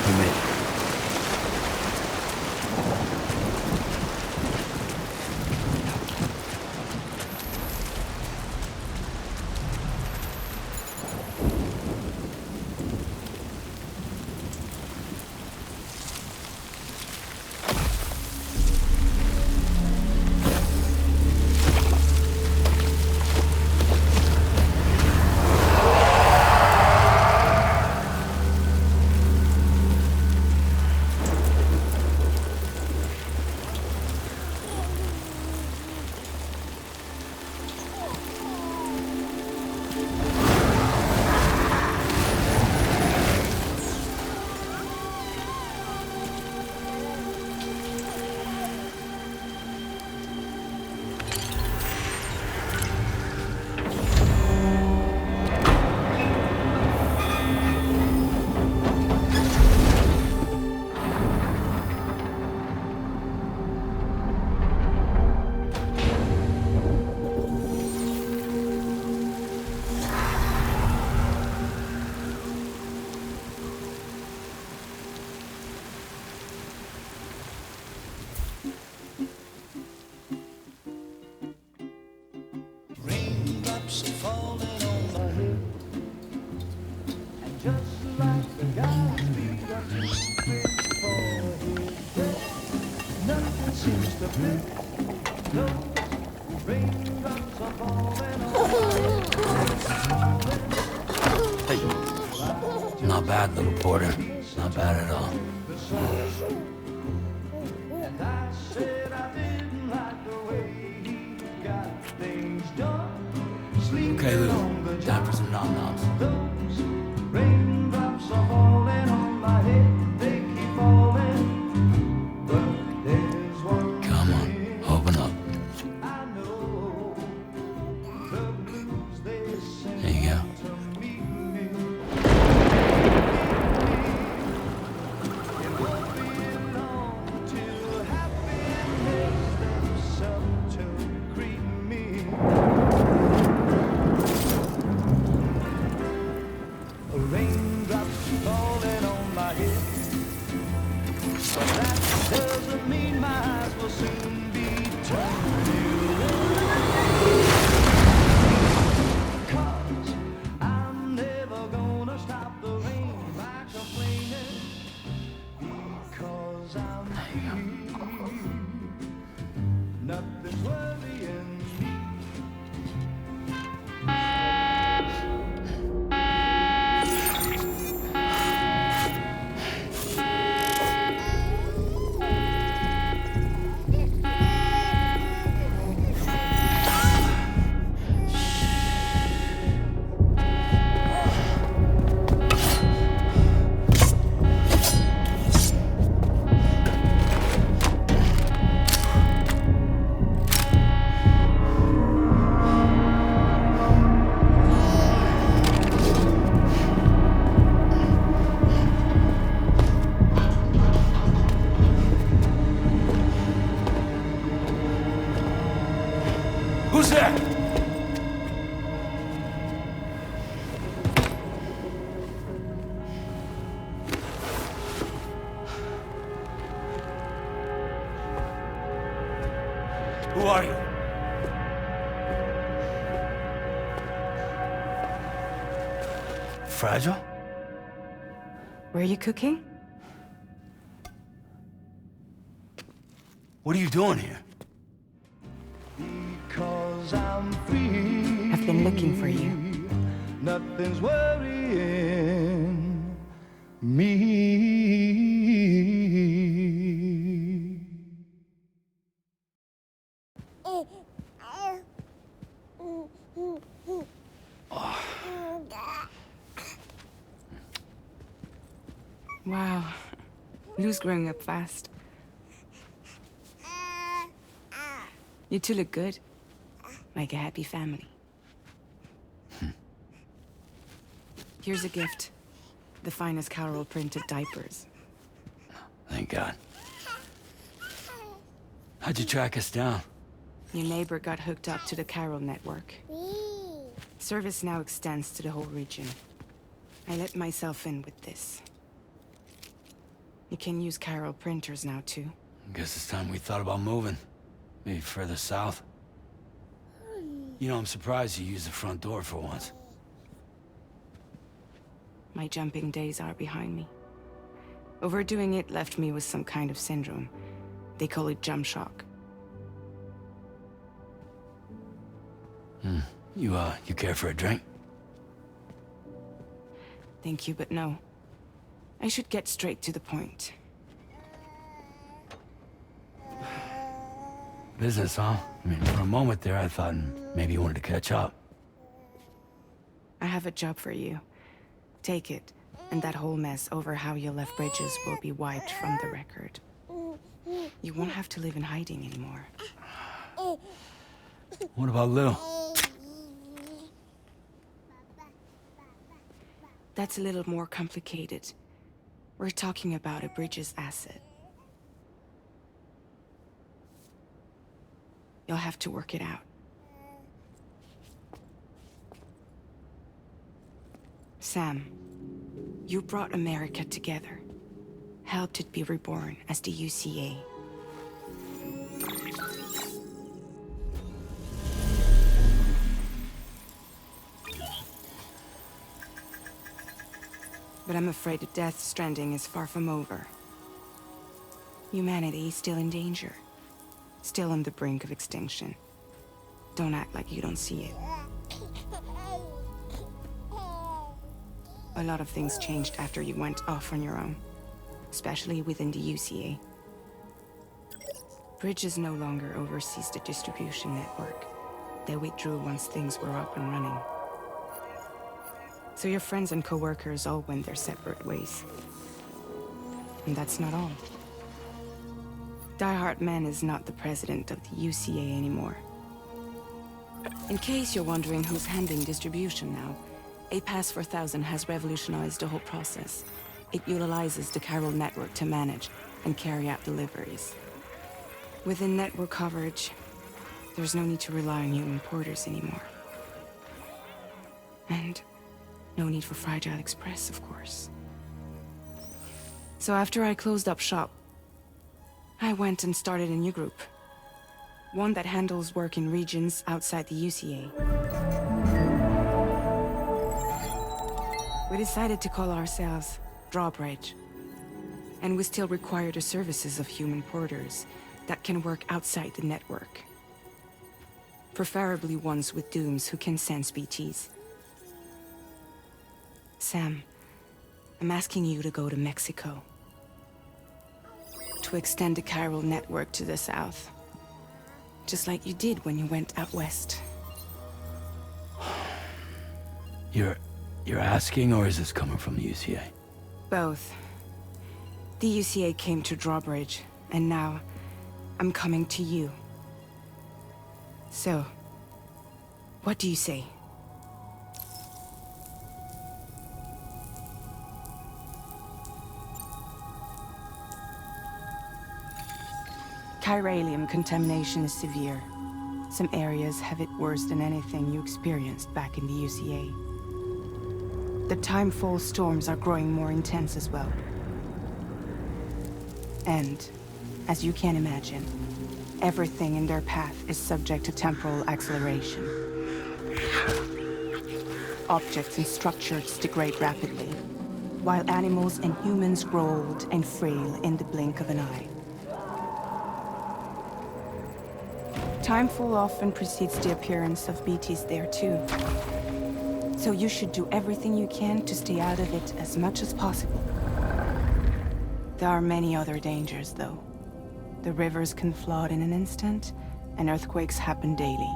We made it. Hey. Not bad, little porter. Not bad at all. Okay, Lou. Time for some nom-noms. Raindrops are falling on my head, they keep falling. But there's one. Come on, open up. I know the blues they sing. There you go. Who's there? Who are you? Fragile? Were you cooking? What are you doing here? Because I'm free. I've been looking for you. Nothing's worrying me. Wow. Lou's growing up fast. You two look good. Like a happy family. Here's a gift. The finest Carol printed diapers. Thank God. How'd you track us down? Your neighbor got hooked up to the Carol network. Service now extends to the whole region. I let myself in with this. You can use Carol printers now, too. Guess it's time we thought about moving. Maybe further south. You know, I'm surprised you used the front door for once. My jumping days are behind me. Overdoing it left me with some kind of syndrome. They call it jump shock. You care for a drink? Thank you, but no. I should get straight to the point. Business, huh? I mean, for a moment there, I thought maybe you wanted to catch up. I have a job for you. Take it, and that whole mess over how you left Bridges will be wiped from the record. You won't have to live in hiding anymore. What about Lou? That's a little more complicated. We're talking about a Bridges asset. You'll have to work it out. Sam, you brought America together. Helped it be reborn as the UCA. But I'm afraid that Death Stranding is far from over. Humanity is still in danger. Still on the brink of extinction. Don't act like you don't see it. A lot of things changed after you went off on your own. Especially within the UCA. Bridges no longer oversees the distribution network. They withdrew once things were up and running. So your friends and co-workers all went their separate ways. And that's not all. Die Hard Man is not the president of the UCA anymore. In case you're wondering who's handling distribution now, A Pass 4000 has revolutionized the whole process. It utilizes the Carol network to manage and carry out deliveries. Within network coverage, there's no need to rely on human porters anymore. And no need for Fragile Express, of course. So after I closed up shop, I went and started a new group. One that handles work in regions outside the UCA. We decided to call ourselves Drawbridge. And we still require the services of human porters that can work outside the network. Preferably ones with dooms who can sense BTs. Sam, I'm asking you to go to Mexico. To extend the Carol network to the south. Just like you did when you went out west. You're asking, or is this coming from the UCA? Both. The UCA came to Drawbridge, and now I'm coming to you. So, what do you say? Chiralium contamination is severe. Some areas have it worse than anything you experienced back in the UCA. The timefall storms are growing more intense as well. And, as you can imagine, everything in their path is subject to temporal acceleration. Objects and structures degrade rapidly, while animals and humans grow old and frail in the blink of an eye. Timefall often precedes the appearance of BTs there too. So you should do everything you can to stay out of it as much as possible. There are many other dangers, though. The rivers can flood in an instant, and earthquakes happen daily.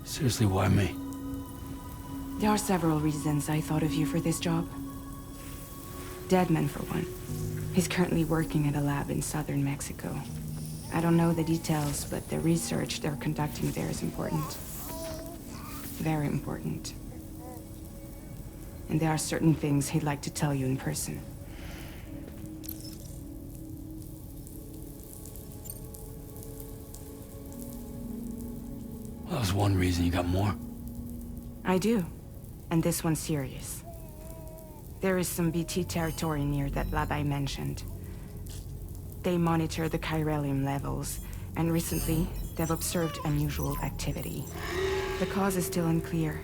Seriously, why me? There are several reasons I thought of you for this job. Deadman, for one. He's currently working at a lab in southern Mexico. I don't know the details, but the research they're conducting there is important. Very important. And there are certain things he'd like to tell you in person. That was one reason. You got more? I do. And this one's serious. There is some BT territory near that lab I mentioned. They monitor the chiralium levels, and recently, they've observed unusual activity. The cause is still unclear,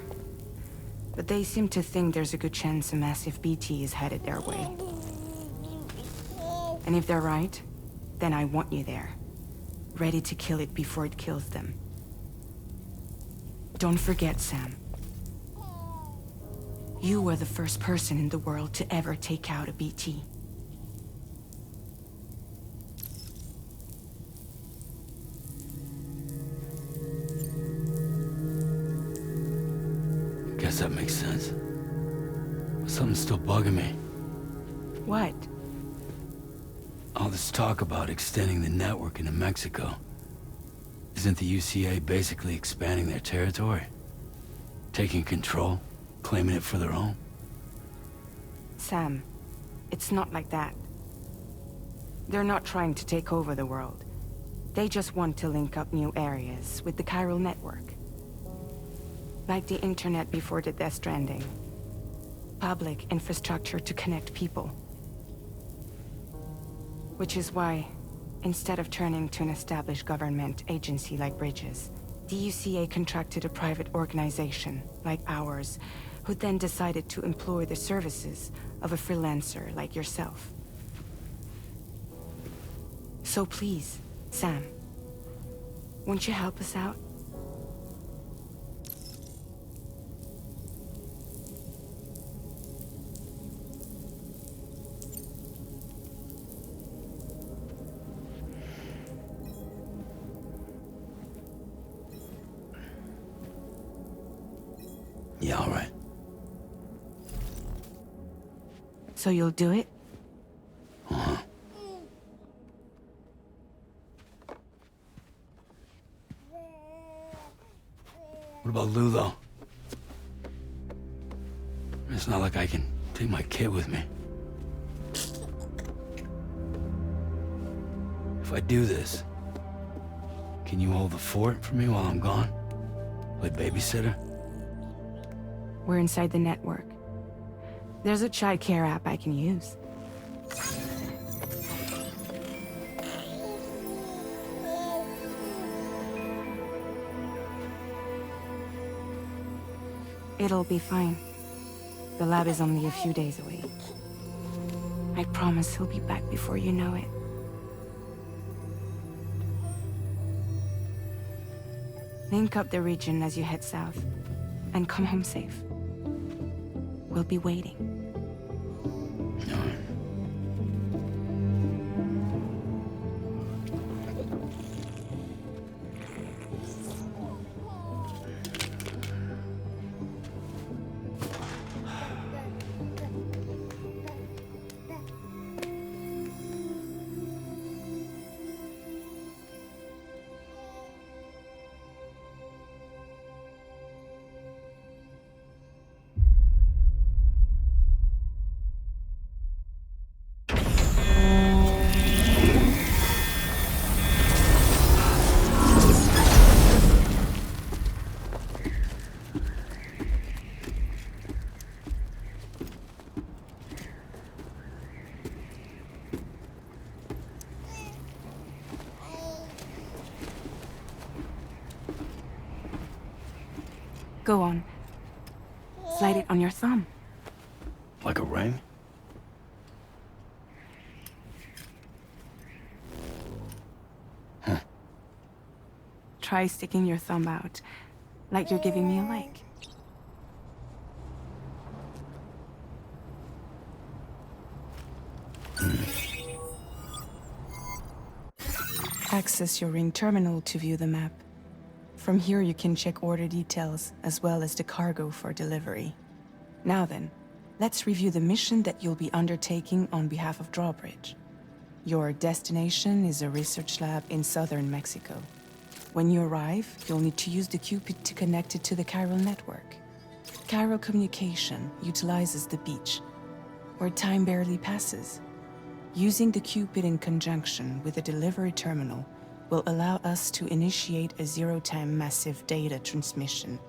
but they seem to think there's a good chance a massive BT is headed their way. And if they're right, then I want you there, ready to kill it before it kills them. Don't forget, Sam. You were the first person in the world to ever take out a BT. Guess that makes sense. But something's still bugging me. What? All this talk about extending the network into Mexico. Isn't the UCA basically expanding their territory? Taking control? Claiming it for their own? Sam, it's not like that. They're not trying to take over the world. They just want to link up new areas with the chiral network. Like the internet before the Death Stranding. Public infrastructure to connect people. Which is why, instead of turning to an established government agency like Bridges, the UCA contracted a private organization, like ours, who then decided to employ the services of a freelancer like yourself. So please, Sam, won't you help us out? Yeah, all right. So you'll do it? Uh-huh. What about Lou, though? It's not like I can take my kid with me. If I do this, can you hold the fort for me while I'm gone? Play babysitter? We're inside the network. There's a child care app I can use. It'll be fine. The lab is only a few days away. I promise he'll be back before you know it. Link up the region as you head south, and come home safe. We'll be waiting. All right. Go on. Slide it on your thumb. Like a ring? Huh. Try sticking your thumb out, like you're giving me a like. Access your ring terminal to view the map. From here you can check order details, as well as the cargo for delivery. Now then, let's review the mission that you'll be undertaking on behalf of Drawbridge. Your destination is a research lab in southern Mexico. When you arrive, you'll need to use the Cupid to connect it to the chiral network. Chiral communication utilizes the beach, where time barely passes. Using the Cupid in conjunction with a delivery terminal will allow us to initiate a zero-time massive data transmission.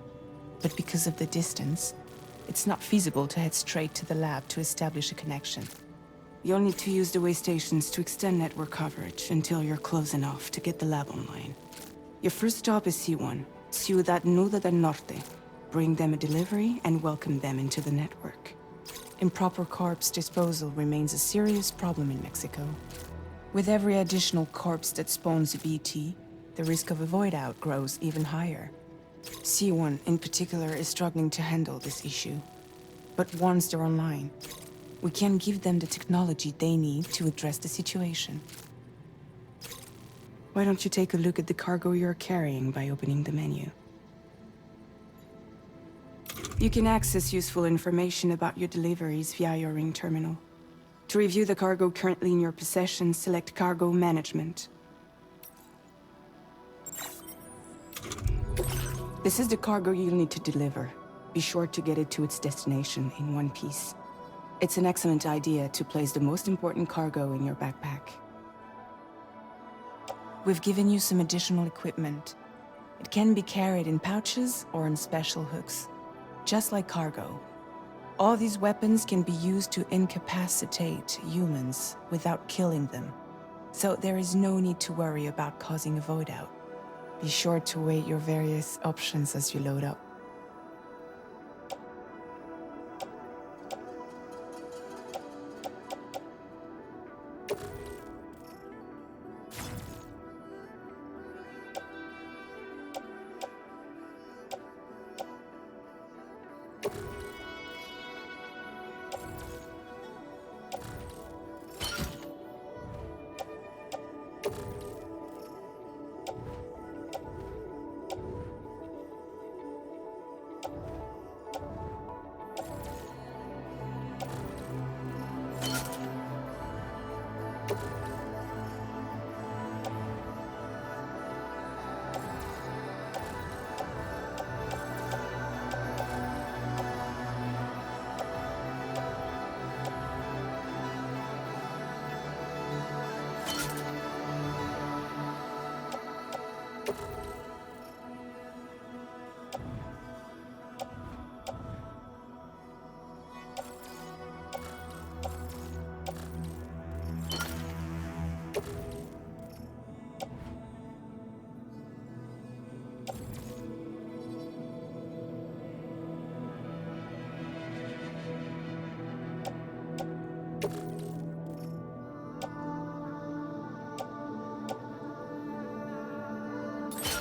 But because of the distance, it's not feasible to head straight to the lab to establish a connection. You'll need to use the way stations to extend network coverage until you're close enough to get the lab online. Your first stop is C1, Ciudad Nuda del Norte. Bring them a delivery and welcome them into the network. Improper corpse disposal remains a serious problem in Mexico. With every additional corpse that spawns a BT, the risk of a void out grows even higher. C1 in particular is struggling to handle this issue. But once they're online, we can give them the technology they need to address the situation. Why don't you take a look at the cargo you're carrying by opening the menu? You can access useful information about your deliveries via your ring terminal. To review the cargo currently in your possession, select Cargo Management. This is the cargo you'll need to deliver. Be sure to get it to its destination in one piece. It's an excellent idea to place the most important cargo in your backpack. We've given you some additional equipment. It can be carried in pouches or in special hooks, just like cargo. All these weapons can be used to incapacitate humans without killing them. So there is no need to worry about causing a void out. Be sure to weigh your various options as you load up.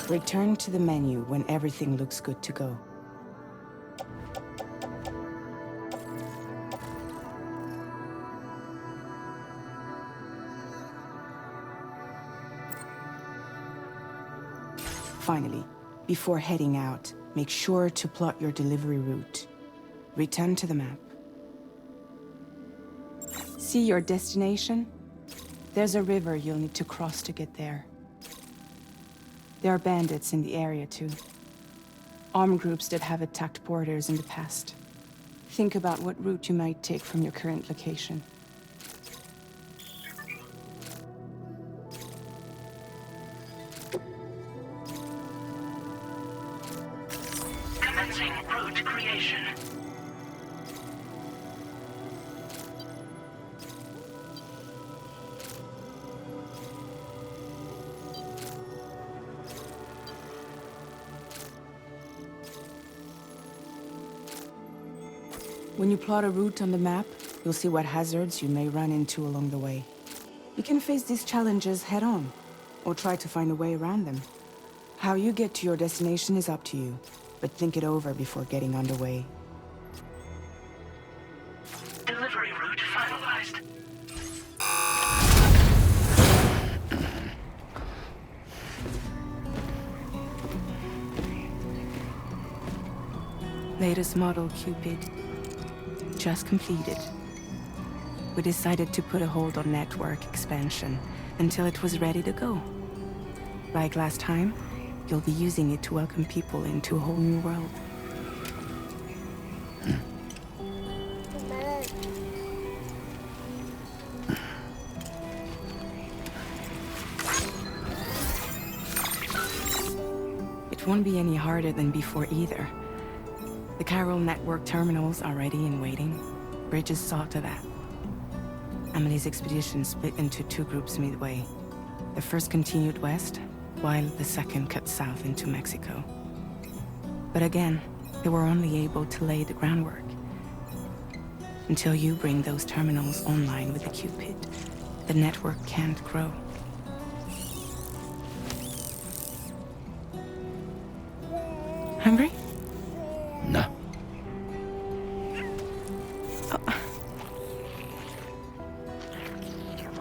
Return to the menu when everything looks good to go. Finally, before heading out, make sure to plot your delivery route. Return to the map. See your destination? There's a river you'll need to cross to get there. There are bandits in the area too. Armed groups that have attacked borders in the past. Think about what route you might take from your current location. Commencing route creation. When you plot a route on the map, you'll see what hazards you may run into along the way. You can face these challenges head-on, or try to find a way around them. How you get to your destination is up to you, but think it over before getting underway. Delivery route finalized. Latest model, Cupid. Just completed. We decided to put a hold on network expansion until it was ready to go. Like last time, you'll be using it to welcome people into a whole new world. It won't be any harder than before either. The Carol network terminals are ready and waiting. Bridges saw to that. Amelie's expedition split into two groups midway. The first continued west, while the second cut south into Mexico. But again, they were only able to lay the groundwork. Until you bring those terminals online with the Cupid, the network can't grow. Hungry? No.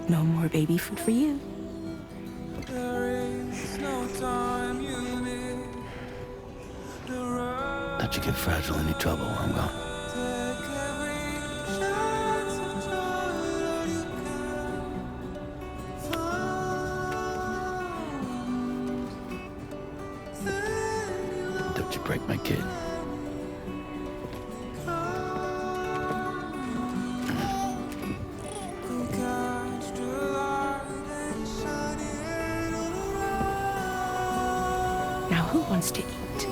No more baby food for you. Don't you get fragile any trouble while I'm gone. Don't you break my kid. Now who wants to eat?